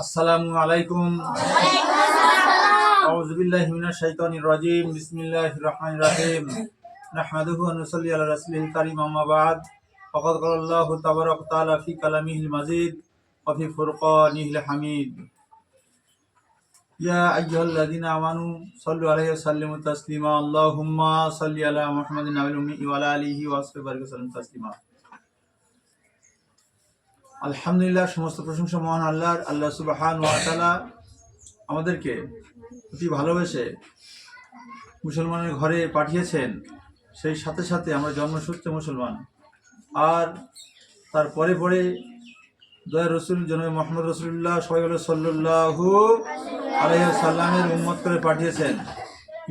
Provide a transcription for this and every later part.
আসসালামু আলাইকুম। আউযু বিল্লাহি মিনাশ শাইতানির রাজিম। বিসমিল্লাহির রহমানির রহিম। নাহমাদুহু ওয়া নুসাল্লি আলা রাসূলিল কারীম, আম্মা বা'দ। ফাকাদ ক্বালা আল্লাহু তাবারাকা ওয়া তাআলা ফি কালামিহিল মাজিদ ওয়া ফি ফুরকানিহিল হামিদ। ইয়া আইয়ুহাল্লাযীনা আমানু সাল্লু আলাইহি ওয়া সাল্লিমু তাসলিমা। আল্লাহুম্মা সাল্লি আলা মুহাম্মাদিন নাবিয়্যিল উম্মি ওয়া আলা আলিহি ওয়া আসহাবিহি ওয়া সাল্লাম তাসলিমা। আলহামদুলিল্লাহ, সমস্ত প্রশংসা মহান আল্লাহর। আল্লাহ সুবহানাহু ওয়া তাআলা আমাদেরকে অতি ভালোবেসে মুসলমানের ঘরে পাঠিয়েছেন। সেই সাথে সাথে আমরা জন্মসূত্রে মুসলমান, আর তার পরে পরে দয়ার রসুল জনাবে মুহাম্মদ রাসূলুল্লাহ সাল্লাল্লাহু আলাইহি ওয়াসাল্লামের উম্মত করে পাঠিয়েছেন,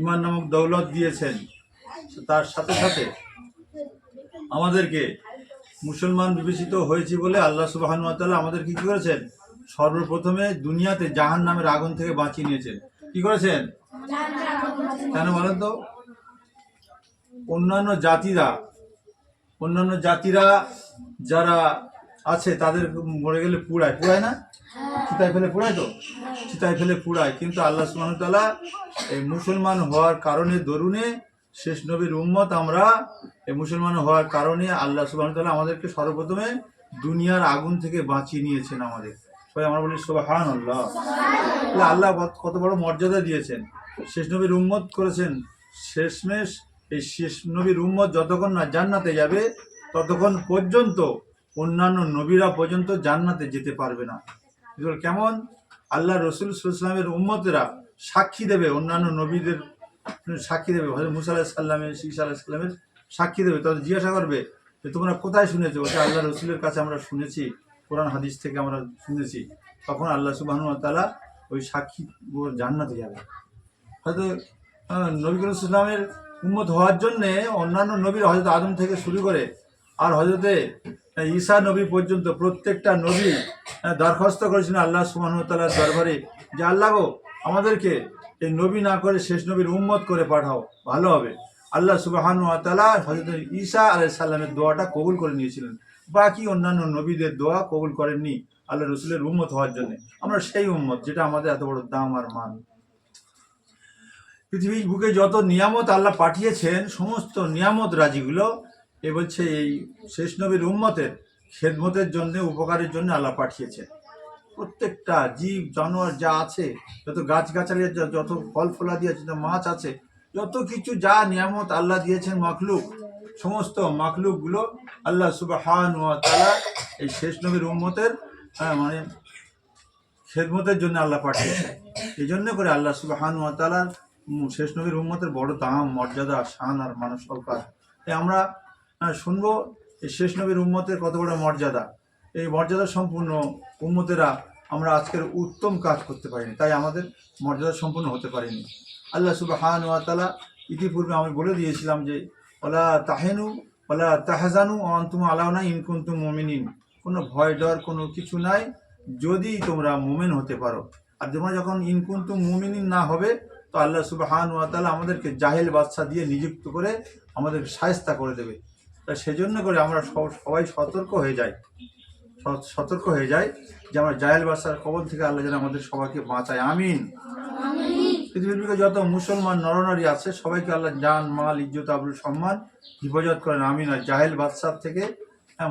ঈমান নামক দৌলত দিয়েছেন। তার সাথে সাথে আমাদেরকে মুসলমান বিবেচিত হয়েছি বলে আল্লাহ সুবহানাহু ওয়া তাআলা আমাদের কি করেছেন? সর্বপ্রথমে দুনিয়াতে জাহান্নামের আগুন থেকে বাঁচিয়ে নিয়েছেন। কি করেছেন? কেন বলেন তো? অন্যান্য জাতিরা যারা আছে তাদের মরে গেলে পুড়ায় না, চিতায় ফেলে পুড়ায়, তো চিতায় ফেলে পুড়ায়। কিন্তু আল্লাহ সুবহানাহু ওয়া তাআলা এই মুসলমান হওয়ার কারণে, দরুনে শেষ নবীর উম্মত আমরা, এই মুসলমান হওয়ার কারণে আল্লাহ সুবহানাহু ওয়া তাআলা আমাদেরকে সর্বপ্রথমে দুনিয়ার আগুন থেকে বাঁচিয়ে নিয়েছেন আমাদের। সবাই আমরা বলি সুবহানাল্লাহ। আল্লাহ কত বড় মর্যাদা দিয়েছেন, শেষ নবীর উম্মত করেছেন। শেষমেশ এই শেষ নবীর উম্মত যতক্ষণ না জান্নাতে যাবে ততক্ষণ পর্যন্ত অন্যান্য নবীরা পর্যন্ত জান্নাতে যেতে পারবে না। কেমন? আল্লাহ রসুল সাল্লাল্লাহু আলাইহি ওয়াসাল্লামের উম্মতেরা সাক্ষী দেবে, অন্যান্য নবীদের সাক্ষী দেবে। হযরত মুসা আলাইহিস সালামের, ঈসা আলাইহিস সালামের সাক্ষী দেবে। তাদের জিজ্ঞাসা করবে যে তোমরা কোথায় শুনেছো? ওটা আল্লাহ রসুলের কাছে আমরা শুনেছি, কোরআন হাদিস থেকে আমরা শুনেছি। তখন আল্লাহ সুবহানাহু ওয়া তাআলা ওই সাক্ষী জান্নাতে যাবে। হয়তো নবী করিম সাল্লাল্লাহু আলাইহি ওয়াসাল্লামের উম্মত হওয়ার জন্যে অন্যান্য নবীর, হযরত আদম থেকে শুরু করে আর হযরতে ঈসা নবী পর্যন্ত প্রত্যেকটা নবী দরখাস্ত করেছিলেন আল্লাহ সুবহানাহু ওয়া তাআলার দরবারে যে আল্লাহ গো, আমাদেরকে এই নবী না করে শেষ নবীর উম্মত করে পাঠাও, ভালো হবে। আল্লাহ সুবহানাহু ওয়া তাআলা হযরত ঈসা আলাইহিস সালামের দোয়াটা কবুল করে নিয়েছিলেন, বাকি অন্যান্য নবীদের দোয়া কবুল করেননি আল্লাহ রসুলের উম্মত হওয়ার জন্য। আমরা সেই উম্মত যেটা আমাদের এত বড় দাম আর মান। পৃথিবীর বুকে যত নিয়ামত আল্লাহ পাঠিয়েছেন, সমস্ত নিয়ামত রাজিগুলো বলছে এই শেষ নবীর উম্মতের খেদমতের জন্য, উপকারের জন্য আল্লাহ পাঠিয়েছেন। প্রত্যেকটা জীব জানোয়ার যা আছে, যত গাছগাছালি, যত ফল ফলাদি আছে, যত মাছ আছে, যত কিছু যা নিয়ামত আল্লাহ দিয়েছেন মাখলুক, সমস্ত মাখলুকগুলো আল্লাহ সুবহানাহু ওয়া তাআলা এই শেষ নবীর উম্মতের মানে খেদমতের জন্য আল্লাহ পাঠিয়েছেন। এই জন্য করে আল্লাহ সুবহানাহু ওয়া তাআলা শেষ নবীর উম্মতের বড় দাম, মর্যাদা, শান আর মানস সরকার। আমরা শুনবো এই শেষ নবীর উম্মতের কত বড় মর্যাদা। এই মর্যাদা সম্পূর্ণ উম্মতেরা আমরা আজকের উত্তম কাজ করতে পারিনি, তাই আমাদের মর্যাদা সম্পূর্ণ হতে পারিনি। আল্লাহ সুবহানাহু ওয়া তাআলা ইতিপূর্বে আমি বলে দিয়েছিলাম যে ওয়ালা তাহিনু ওয়ালা তাহজানু ওয়া আনতুম আলাউনা ইন কুনতুম মুমিনিন। কোনো ভয় ডর কোনো কিছু নাই যদি তোমরা মুমিন হতে পারো। আর তোমরা যখন ইন কুনতুম মুমিনিন না হবে, তো আল্লাহ সুবহানাহু ওয়া তাআলা আমাদেরকে জাহেল বাদশা দিয়ে নিযুক্ত করে আমাদেরকে শায়েস্তা করে দেবে। তা সেজন্য করে আমরা সবাই সতর্ক হয়ে যাই যে আমরা জাহেল বাদশার কবল থেকে আল্লাহ যেন আমাদের সবাইকে বাঁচায়। আমিন। পৃথিবীর বুকে যত মুসলমান নরনারী আছে সবাইকে আল্লাহ জান, মাল, ইজ্জত, আবরু, সম্মান হেফাজত করেন। আমিন। আর জাহেল বাদশার থেকে,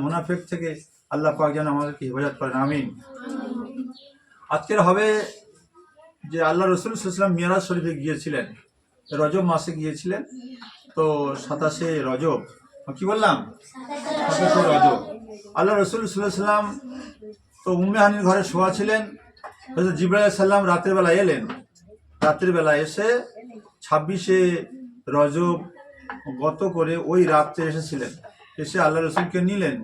মুনাফিক থেকে আল্লাহ পাক যেন আমাদেরকে হেফাজত করেন। আমিন। আজকের হবে যে আল্লাহ রসুল সাল্লাল্লাহু আলাইহি ওয়াসাল্লাম মিরাজ শরীফে গিয়েছিলেন, রজব মাসে গিয়েছিলেন। তো 27শে রজব, কি বললাম? 27শে রজব। আল্লাহ রসুল সাল্লাল্লাহু আলাইহি ওয়াসাল্লাম তো উম্মে হানির ঘরে শোয়া ছিলেন। হযরত জিবরাইল আলাইহিস সালাম রাতের বেলা এলেন। রাতের বেলা এসে 26শে রজব গত করে ওই রাত্রে এসেছিলেন। এসে আল্লাহ রসুলকে নিলেন,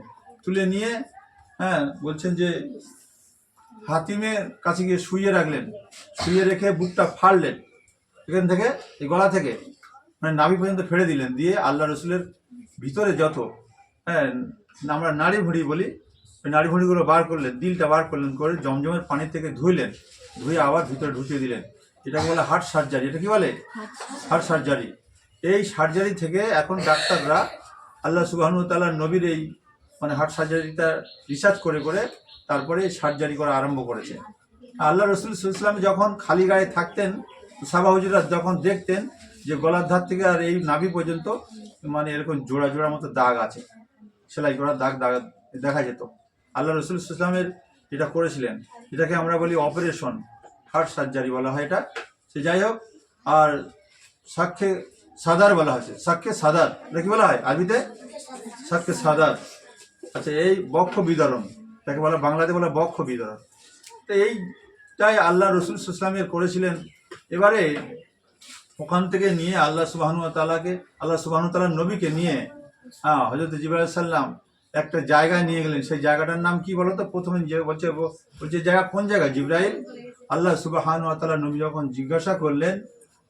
তুলে নিয়ে বলছেন যে হাতিমের কাছে গিয়ে শুইয়ে রাখলেন। শুইয়ে রেখে বুকটা ফাড়লেন, এখান থেকে, এই গলা থেকে মানে নাভি পর্যন্ত ফেড়ে দিলেন। দিয়ে আল্লাহ রসুলের ভিতরে যত আমরা নাড়ি ভুঁড়ি বলি, ওই নাড়ি ভুঁড়িগুলো বার করলেন, দিলটা বার করলেন, করে জমজমের পানি থেকে ধুইলেন, ধুয়ে আবার ভিতরে ঢুকিয়ে দিলেন। এটাকে বলে হার্ট সার্জারি। এটা কি বলে? Heart surgery. এই সার্জারি থেকে এখন ডাক্তাররা আল্লাহ সুবহানাহু ওয়া তাআলার নবীর এই হার্ট সার্জারিটা রিসার্চ করে করে তারপরে সার্জারি করা আরম্ভ করেছে। আল্লাহ রসুল সাল্লাম যখন খালি গায়ে থাকতেন, সাহাবা হুজুরা যখন দেখতেন যে গলার ধার থেকে আর এই নাভি পর্যন্ত মানে এরকম জোড়া জোড়ার মতো দাগ আছে, সেলাই করার দাগ দাগ দেখা যেত। আল্লাহ রসুল সাল্লামের যেটা করেছিলেন, এটাকে আমরা বলি অপারেশন হার্ট সার্জারি বলা হয় এটা। সে যাই হোক, আর সাক্ষ্যে সাদার বলা হয়েছে, সাক্ষ্যে সাদার, এটা কি বলা হয় আরবিতে? সাক্ষ্যে সাদার। আচ্ছা, এই বক্ষ বিদরণ, তাকে বলা বাংলাতে বলা বক্ষ বিদরণ। তো এইটাই আল্লাহ রসুল সাল্লামের করেছিলেন। এবারে ওখান থেকে নিয়ে আল্লাহ সুবহানাহু ওয়া তাআলাকে, আল্লাহ সুবহানাহু ওয়া তাআলার নবীকে নিয়ে হযরত জিবরাইল সাল্লাম একটা জায়গায় নিয়ে গেলেন। সেই জায়গাটার নাম কি বলো তো? প্রথমে যে বলছে জায়গা কোন জায়গা জিবরাইল? আল্লাহ সুবহানাহু ওয়া তাআলার নবী যখন জিজ্ঞাসা করলেন,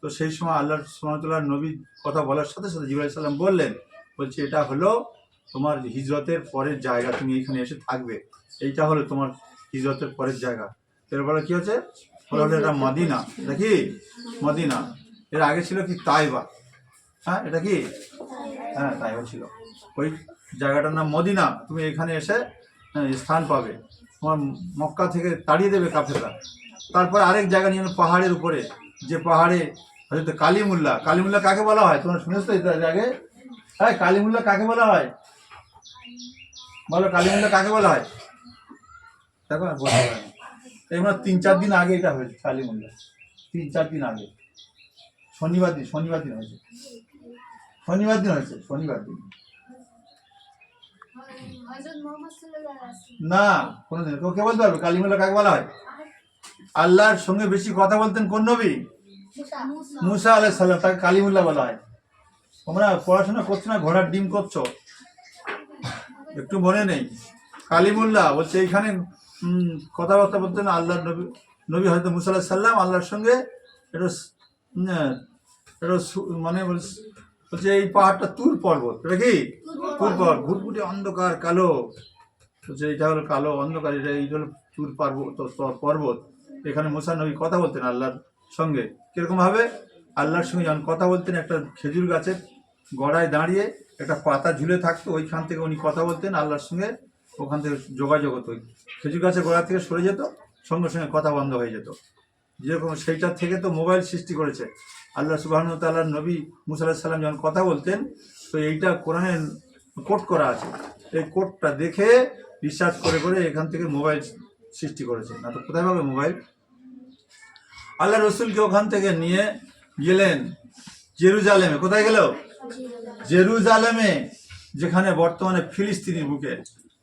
তো সেই সময় আল্লাহ সুবহানাহু ওয়া তাআলার নবী কথা বলার সাথে সাথে জিবরাইল সাল্লাম বললেন, বলছে এটা হলো তোমার হিজরতের পরের জায়গা, তুমি এখানে এসে থাকবে, এইটা হলো তোমার হিজরতের পরের জায়গা। এরপরে কি হচ্ছে? হলো এটা মদিনা। এটা কি মদিনা? এর আগে ছিল কি তাইবা। হ্যাঁ, এটা কি? হ্যাঁ, তাইবা ছিল। ওই জায়গাটার নাম মদিনা। তুমি এখানে এসে স্থান পাবে, তোমার মক্কা থেকে তাড়িয়ে দেবে কাফেররা। তারপর আরেক জায়গা নিয়ে পাহাড়ের উপরে, যে পাহাড়ে হয়তো কালিমুল্লাহ। কালিমুল্লাহ কাকে বলা হয় তোমরা শুনেছো এর আগে? হ্যাঁ, কালিমুল্লাহ কাকে বলা হয় বলো? কালিমুল্লাহ কাকে বলা হয়? দেখো না, বলতে পারে না। এবার 3-4 দিন আগে এটা হয়েছে কালিমুল্লাহ, 3-4 দিন আগে, শনিবার দিন হয়েছে, শনিবার দিন না, কোনদিন কে বলতে পারবে কালিমুল্লাহ কাকে বলা হয়? আল্লাহর সঙ্গে বেশি কথা বলতেন কোন নবী? মুসা আলাইহিস সালাম, তাকে কালিমুল্লাহ বলা হয়। তোমরা পড়াশোনা করছো না, ঘোড়ার ডিম করছো, একটু মনে নেই? কালিমুল্লাহ বলছে এইখানে কথাবার্তা বলতেন আল্লাহর নবী হয়তো মুসা আলাইহিস সালাম আল্লাহর সঙ্গে। এটা মানে বলছে এই পাহাড়টা তুর পর্বত। এটা কি তুর পর্বত? ঘুটঘুটে অন্ধকার কালো, বলছে এটা হলো কালো অন্ধকার, এটা এই হলো তুর পর্বত। এখানে মুসা নবী কথা বলতেন আল্লাহর সঙ্গে। কিরকম ভাবে? আল্লাহর সঙ্গে যখন কথা বলতেন, একটা খেজুর গাছের গড়ায় দাঁড়িয়ে একটা পাতা ঝুলে থাকতো, ওইখান থেকে উনি কথা বলতেন আল্লাহর সঙ্গে। ওখান থেকে যোগাযোগ হতো, খেজুর গাছের গোড়া থেকে সরে যেত, সঙ্গে সঙ্গে কথা বন্ধ হয়ে যেত। যেরকম সেইটার থেকে তো মোবাইল সৃষ্টি করেছে আল্লাহ সুবহানাহু ওয়া তাআলার নবী মুসা আলাইহিস সালাম যখন কথা বলতেন। তো এইটা কোরআনে কোট করা আছে, এই কোটটা দেখে রিসার্চ করে করে এখান থেকে মোবাইল সৃষ্টি করেছে, না তো কোথায় পাবে মোবাইল? আল্লাহ রসুলকে ওখান থেকে নিয়ে গেলেন জেরুজালেমে। কোথায় গেল? জেরুজালেমে, যেখানে বর্তমানে ফিলিস্তিনের বুকে,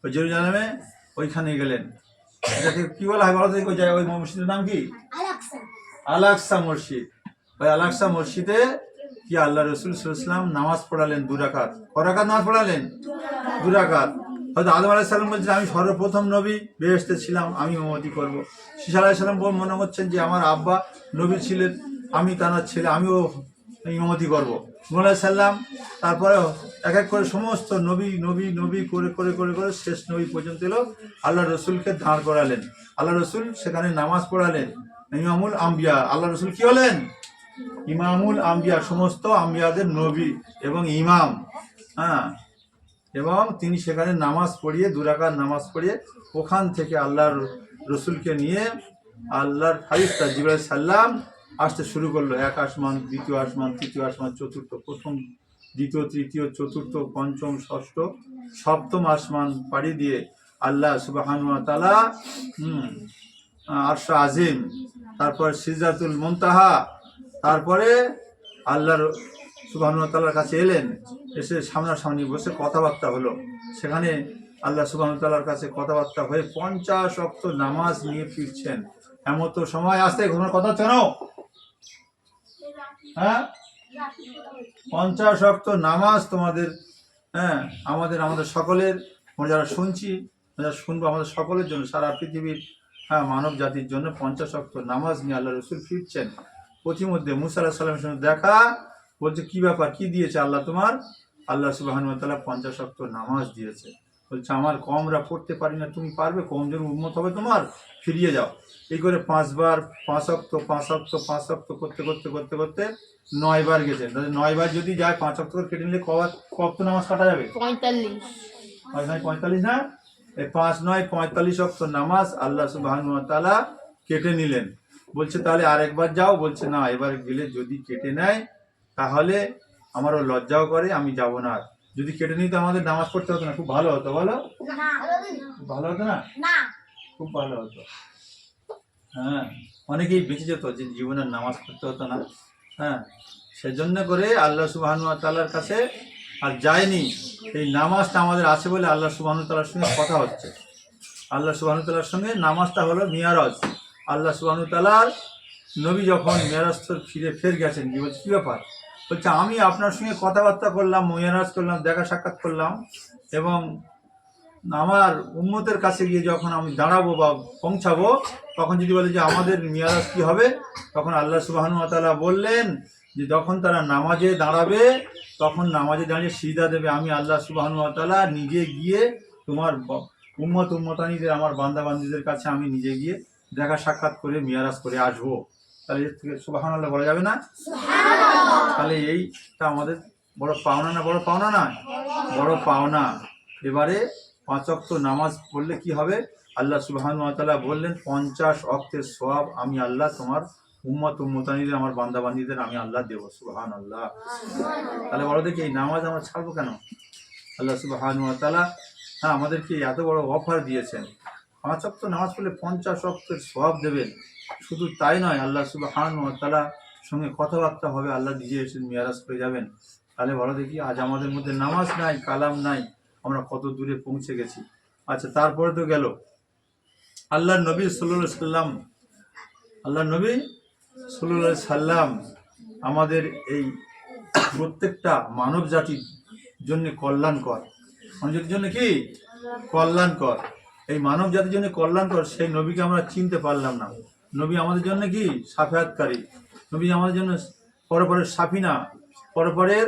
ওই জেরুজালেমে ওইখানে গেলেন। এটাকে কি বলা হয় বলো তো? ওই মসজিদের নাম কি? আল আকসা মসজিদ। ওই আল আকসা মসজিদে কি আল্লাহ রসুল সাল্লাল্লাহু আলাইহি ওয়াসাল্লাম নামাজ পড়ালেন 2 রাকাত। কয় রাকাত নামাজ পড়ালেন? 2 রাকাত। হয়তো আদম আলাইহিস সালাম বলছেন আমি সর্বপ্রথম নবী, বেহেশতে ছিলাম, আমি ইমামতি করব। ঈসা আলাইহিস সালাম মনে হচ্ছেন যে আমার আব্বা নবী ছিলেন, আমি তার ছেলে, আমিও ইমামতি করব। মুহাম্মদ আলাইহিস সালাম তারপরে এক এক করে সমস্ত নবী নবী নবী করে করে করে করে শেষ নবী পর্যন্ত এলো। আল্লাহ রসুলকে দাঁড় করালেন, আল্লাহ রসুল সেখানে নামাজ পড়ালেন। ইমামুল আম্বিয়া, আল্লাহ রসুল কি হলেন? ইমামুল আম্বিয়া, সমস্ত আম্বিয়াদের নবী এবং ইমাম। হ্যাঁ, এবং তিনি সেখানে নামাজ পড়িয়ে 2 রাকাত নামাজ পড়িয়ে ওখান থেকে আল্লাহর রসুলকে নিয়ে আল্লাহর ফারিস্তা জিবরাইল সাল্লাম আসতে শুরু করলো। 1 আসমান, 2য় আসমান, 3য় আসমান, 4র্থ, প্রথম, 2য়, 3য়, 4র্থ, 5ম, 6ষ্ঠ, 7ম আসমান পাড়ি দিয়ে আল্লাহ সুবহানাহু ওয়া তাআলা আরশ আজিম, তারপর সিদরাতুল মুনতাহা, তারপরে আল্লাহর সুবহানাহু ওয়া তাআলার কাছে এলেন। এসে সামনাসামনি বসে কথাবার্তা হলো। সেখানে আল্লাহ সুবহানাহু ওয়া তাআলার কাছে কথাবার্তা হয়ে 50 ওয়াক্ত নামাজ নিয়ে ফিরছেন। এমন তো সময় আসতে ঘুমানোর কথা হচ্ছে না? হ্যাঁ, 50 ওয়াক্ত নামাজ তোমাদের, হ্যাঁ, আমাদের সকলের, যারা শুনছি, যারা শুনবো, আমাদের সকলের জন্য, সারা পৃথিবীর মানব জাতির জন্য 50 ওয়াক্ত নামাজ নিয়ে আল্লাহ রসুল ফিরছেন। প্রতিমধ্যে মুসা আলাইহিস সালামের সঙ্গে দেখা, বলছে কি ব্যাপার, কি দিয়েছে আল্লাহ তোমার? আল্লাহ সুবহানাহু ওয়া তাআলা 50 ওয়াক্ত নামাজ দিয়েছে। বলছে আমার কমরা পড়তে পারি না, তুমি পারবে? কমজন উম্মত হবে তোমার, ফিরিয়ে যাও। এই করে 5 বার 5 ওয়াক্ত 5 ওয়াক্ত 5 ওয়াক্ত করতে করতে করতে করতে 9 বার গেছেন। তাহলে 9 বার যদি যায় 5 ওয়াক্ত করে কেটে নিলে কত নামাজ কাটা যাবে? 45 না? এই 5 9 45 ওয়াক্ত নামাজ আল্লাহ সুবহানাহু ওয়া তাআলা কেটে নিলেন। বলছে তাহলে আরেকবার যাও, বলছে না, এবার গেলে যদি কেটে নেয় তাহলে আমারও লজ্জাও করে, আমি যাব না। আর যদি কেটে নিতে আমাদের নামাজ পড়তে হতো না, খুব ভালো হতো, বলো? খুব ভালো হতো না? খুব ভালো হতো। হ্যাঁ, অনেকেই বেঁচে যেত যে জীবনের নামাজ পড়তে হতো না। হ্যাঁ, সেজন্য করে আল্লাহ সুবহানাহু ওয়া তাআলার কাছে আর যায়নি। এই নামাজটা আমাদের আছে বলে আল্লাহ সুবহানাহু ওয়া তাআলার সঙ্গে কথা হচ্ছে। আল্লাহ সুবহানাহু ওয়া তাআলার সঙ্গে নামাজটা হলো মিরাজ। আল্লাহ সুবহানাহু ওয়া তাআলার নবী যখন মেরাজ ফের গেছেন, কি বলছে, কি ব্যাপার? বলছে আমি আপনার সঙ্গে কথাবার্তা করলাম, মেরাজ করলাম, দেখা সাক্ষাৎ করলাম, এবং আমার উম্মতের কাছে গিয়ে যখন আমি দাঁড়াবো বা পৌঁছাবো, তখন যদি বলে যে আমাদের মিরাজ কি হবে, তখন আল্লাহ সুবহানাহু ওয়া তাআলা বললেন যে যখন তারা নামাজে দাঁড়াবে, তখন নামাজে দাঁড়িয়ে সিজদা দেবে, আমি আল্লাহ সুবহানাহু ওয়া তাআলা নিজে গিয়ে তোমার উম্মতানিদের, আমার বান্দা বান্দীদের কাছে আমি নিজে গিয়ে দেখা সাক্ষাৎ করে মিরাজ করে আসবো। তাহলে এর থেকে সুবহানাল্লাহ বলা যাবে না? তাহলে এইটা আমাদের বড় পাওনা না? বড় পাওনা না? বড় পাওনা। এবারে 5 ওয়াক্ত নামাজ পড়লে কি হবে? আল্লাহ সুবহানাহু ওয়া তাআলা বললেন 50 ওয়াক্তের সওয়াব আমি আল্লাহ তোমার উম্মতানিদের, আমার বান্দা বান্দীদের আমি আল্লাহ দেবো। সুবহানাল্লাহ। তাহলে বড় দেখি এই নামাজ আমরা ছাড়বো কেন? আল্লাহ সুবহানাহু ওয়া তাআলা আমাদেরকে এত বড় অফার দিয়েছেন, 5 ওয়াক্ত নামাজ পড়লে 50 ওয়াক্তের সওয়াব দেবেন। শুধু তাই নয়, আল্লাহ সুবহানাহু ওয়া তাআলার সঙ্গে কথাবার্তা হবে, আল্লাহ নিজে এসে মিরাজ করে যাবেন। তাহলে বলো দেখি আজ আমাদের মধ্যে নামাজ নাই, কালাম নাই, আমরা কত দূরে পৌঁছে গেছি। আচ্ছা, তারপরে তো গেল আল্লাহ নবী সাল্লাল্লাহু আলাইহি সাল্লাম। আল্লাহ নবী সাল্লাল্লাহু আলাইহি সাল্লাম আমাদের এই প্রত্যেকটা মানব জাতির জন্য কল্যাণকর। মানব জাতির জন্য কি কল্যাণকর? এই মানব জাতির জন্য কল্যাণকর সেই নবীকে আমরা চিনতে পারলাম না। নবী আমাদের জন্য কি সাফায়াতকারী, নবী আমাদের জন্য পরপরের সাফিনা, পরপরের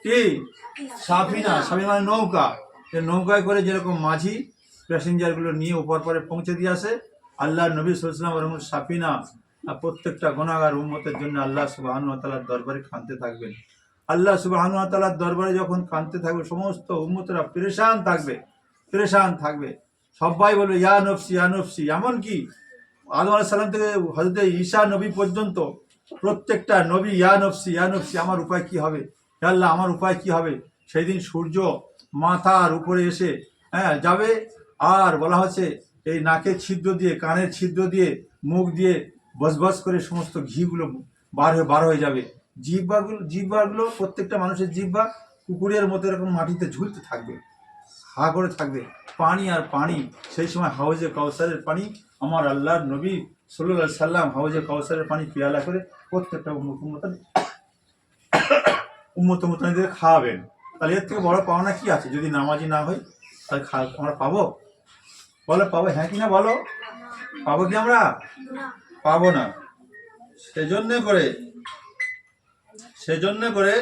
কি সাফিনা। সাফিনা মানে নৌকা। নৌকায় করে যেরকম মাঝি প্যাসেঞ্জারগুলো নিয়ে উপর পরে পৌঁছে দিয়ে আসে, আল্লাহ নবী সাল্লাল্লাহু আলাইহি ওয়াসাল্লাম সাফিনা প্রত্যেকটা গুনাহগার উম্মতের জন্য আল্লাহ সুবহানাহু ওয়া তাআলার দরবারে কাঁদতে থাকবেন। আল্লাহ সুবহানাহু ওয়া তাআলার দরবারে যখন কাঁদতে থাকবে, সমস্ত উম্মতরা পেরেশান থাকবে, পেরেশান থাকবে। সবাই বলবে ইয়া নফসি, ইয়া নফসি। এমনকি আদম আলাইহিস সালাম থেকে হযরত ঈসা নবী পর্যন্ত প্রত্যেকটা নবী ইয়া নফসি, ইয়া নফসি, আমার উপায় কি হবে, হে আল্লাহ আমার উপায় কি হবে। সেই দিন সূর্য মাথার উপরে এসে যাবে, আর বলা হচ্ছে এই নাকের ছিদ্র দিয়ে, কানের ছিদ্র দিয়ে, মুখ দিয়ে বসবস করে সমস্ত ঘিগুলো বার হয়ে যাবে। জিহ্বাগুলো প্রত্যেকটা মানুষের জিহ্বা কুকুরের মতো এরকম মাটিতে ঝুলতে থাকবে, হা করে থাকবে, পানি আর পানি। সেই সময় হাউজে কাউসারের পানি আমার আল্লাহর নবী সাল্লাল্লাহু আলাইহি সাল্লাম হাউজে কাউসারের পানি পেয়ালা করে প্রত্যেকটা উম্মতদের খাওয়াবেন। তাহলে এর থেকে বড় পাওনা কি আছে? যদি নামাজি না হয় তাহলে আমরা পাবো? বলো পাবো? হ্যাঁ কি না বলো? পাবো কি আমরা? পাবো না। সেজন্য করে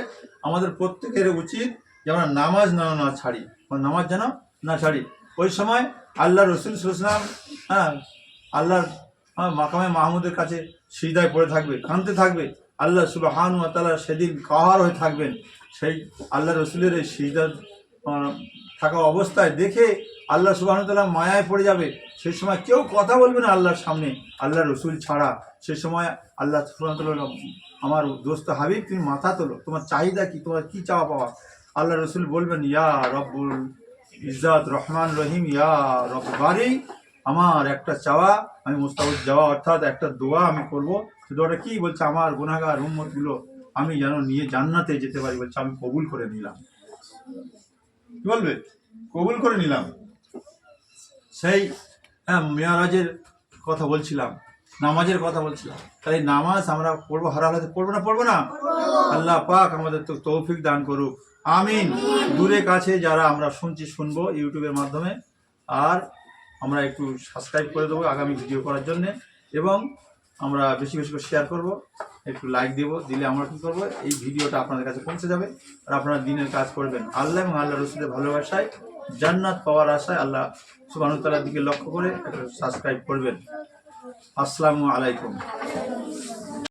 আমাদের প্রত্যেকের উচিত যে আমরা নামাজ না ছাড়ি, নামাজ যেন না ছাড়ি। ওই সময় আল্লাহ রসুল সাল্লাল্লাহু আলাইহি ওয়াসাল্লাম আল্লাহর মাকামে মাহমুদের কাছে সিজদায় পড়ে থাকবে, কাঁদতে থাকবে। আল্লাহ সুবহানাহু ওয়া তাআলা সেদিন কাহার হয়ে থাকবেন। সেই আল্লাহ রসুলের এই সিজদা থাকা অবস্থায় দেখে আল্লাহ সুবহানাহু ওয়া তাআলা মায়ায় পড়ে যাবে। সেই সময় কেউ কথা বলবে না আল্লাহর সামনে, আল্লাহ রসুল ছাড়া। সে সময় আল্লাহ সুবহানাহু ওয়া তাআলা, আমার দোস্ত হাবিব তুমি মাথা তোলো, তোমার চাহিদা কি, তোমার কি চাওয়া পাওয়া। আল্লাহ রসুল বলবেন ইয়া রব্বুল ইজ্জাত রহমান রহিম, ইয়া রব বারি, আমার একটা চাওয়া, আমি মুস্তাউদ যাওয়া, অর্থাৎ একটা দোয়া আমি করবো। সে দোয়াটা কি? বলছে আমার গুনাহগার উম্মতগুলো আমি যেন নিয়ে জান্নাতে যেতে পারি। বলছে আমি কবুল করে নিলাম। কি বলবে? কবুল করে নিলাম। সেই মেরাজের কথা বলছিলাম, নামাজের কথা বলছিলাম। তাই নামাজ আমরা পড়বো, হারালাতে পড়বো না? আল্লাহ পাক আমাদের তো তৌফিক দান করুক, আমিন। দূরে কাছে যারা আমরা শুনবো ইউটিউবের মাধ্যমে, আর আমরা একটু সাবস্ক্রাইব করে দেবো আগামী ভিডিও করার জন্যে, এবং আমরা বেশি বেশি করে শেয়ার করবো, একটু লাইক দেবো। দিলে আমরা কী করবো, এই ভিডিওটা আপনাদের কাছে পৌঁছে যাবে, আর আপনারা দিনের কাজ করবেন আল্লাহ এবং আল্লাহ রসুলের ভালোবাসায়, জান্নাত পাওয়ার আশায় আল্লাহ সুবহানাহু ওয়া তাআলার দিকে লক্ষ্য করে একটা সাবস্ক্রাইব করবেন। আসসালামু আলাইকুম।